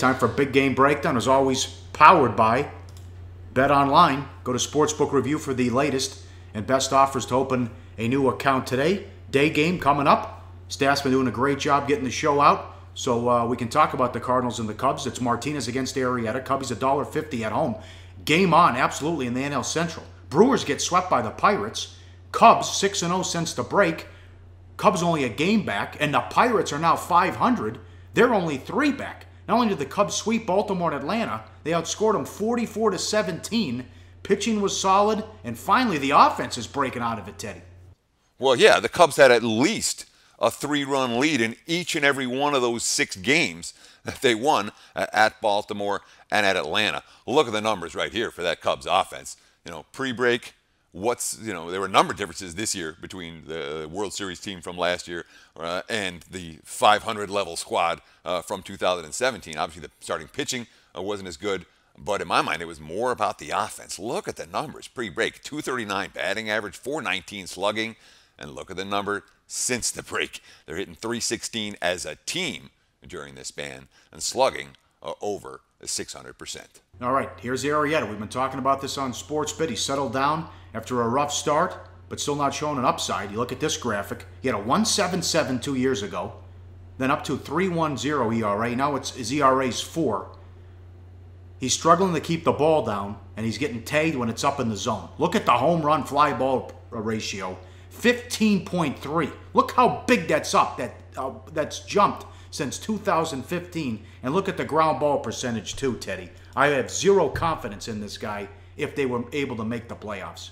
time for Big Game Breakdown, as always, powered by Bet Online. Go to Sportsbook Review for the latest and best offers to open a new account today. Day game coming up. Staff's been doing a great job getting the show out, so we can talk about the Cardinals and the Cubs. It's Martinez against Arrieta. Cubbies $1.50 at home. Game on, absolutely, in the NL Central. Brewers get swept by the Pirates. Cubs 6-0 since the break. Cubs only a game back, and the Pirates are now 500. They're only 3 back. Not only did the Cubs sweep Baltimore and Atlanta, they outscored them 44-17. Pitching was solid, and finally the offense is breaking out of it, Teddy. Well, yeah, the Cubs had at least a 3-run lead in each and every one of those 6 games that they won at Baltimore and at Atlanta. Look at the numbers right here for that Cubs offense. You know, pre-break, there were a number of differences this year between the World Series team from last year and the 500 level squad from 2017. Obviously, the starting pitching wasn't as good, but in my mind, it was more about the offense. Look at the numbers pre-break: 239 batting average, 419 slugging, and look at the number since the break. They're hitting 316 as a team during this span and slugging over 600%. All right, here's Arrieta. We've been talking about this on SportsBit. He settled down after a rough start, but still not showing an upside. You look at this graphic. He had a 1.77 2 years ago, then up to 3.10 ERA. Now his ERA's 4. He's struggling to keep the ball down, and he's getting tagged when it's up in the zone. Look at the home run fly ball ratio, 15.3. Look how big that's up. That's jumped since 2015. And look at the ground ball percentage too, Teddy. I have zero confidence in this guy if they were able to make the playoffs.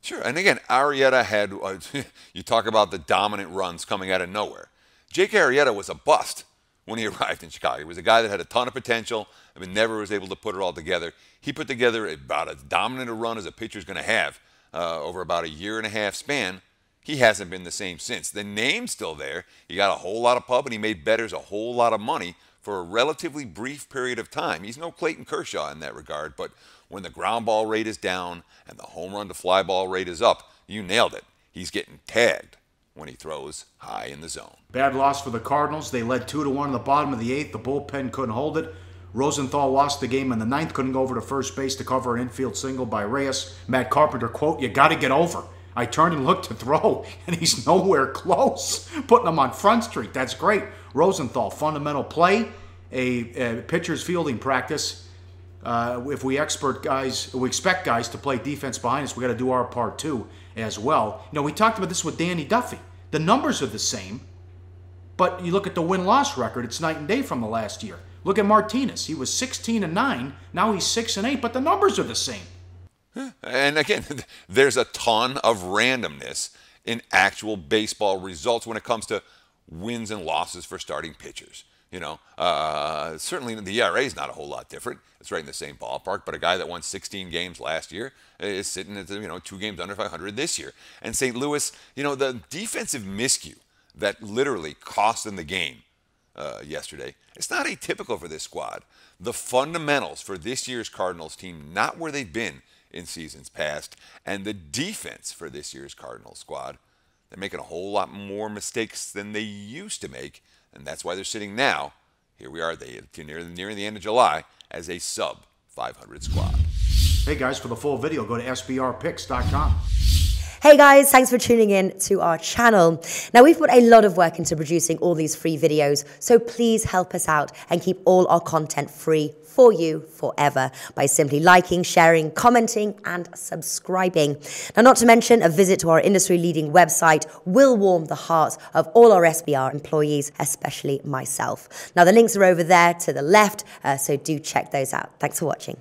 Sure, and again, Arrieta had, you talk about the dominant runs coming out of nowhere. Jake Arrieta was a bust when he arrived in Chicago. He was a guy that had a ton of potential, but never was able to put it all together. He put together about as dominant a run as a pitcher's going to have over about a 1.5-year span. He hasn't been the same since. The name's still there. He got a whole lot of pub, and he made bettors a whole lot of money for a relatively brief period of time. He's no Clayton Kershaw in that regard, but when the ground ball rate is down and the home run to fly ball rate is up, you nailed it. He's getting tagged when he throws high in the zone. Bad loss for the Cardinals. They led 2-1 in the bottom of the 8th. The bullpen couldn't hold it. Rosenthal lost the game in the 9th, couldn't go over to first base to cover an infield single by Reyes. Matt Carpenter, quote, "You got to get over. I turned and looked to throw, and he's nowhere close." Putting him on Front Street. That's great. Rosenthal, fundamental play, a pitcher's fielding practice. If we expect guys to play defense behind us, we got to do our part too as well. You know, we talked about this with Danny Duffy. The numbers are the same, but you look at the win-loss record, it's night and day from the last year. Look at Martinez. He was 16-9. Now he's 6-8, but the numbers are the same. And again, there's a ton of randomness in actual baseball results when it comes to wins and losses for starting pitchers. You know, certainly the ERA is not a whole lot different. It's right in the same ballpark. But a guy that won 16 games last year is sitting at 2 games under 500 this year. And St. Louis, the defensive miscue that literally cost them the game yesterday, it's not atypical for this squad. The fundamentals for this year's Cardinals team, not where they've been in seasons past, and the defense for this year's Cardinals squad, they're making a whole lot more mistakes than they used to make. And that's why they're sitting now, here we are, nearing the end of July, as a sub-500 squad. Hey guys, for the full video, go to sbrpicks.com. Hey guys, thanks for tuning in to our channel. Now, we've put a lot of work into producing all these free videos, so please help us out and keep all our content free for you forever by simply liking, sharing, commenting, and subscribing. Now, not to mention, a visit to our industry-leading website will warm the hearts of all our SBR employees, especially myself. Now, the links are over there to the left, so do check those out. Thanks for watching.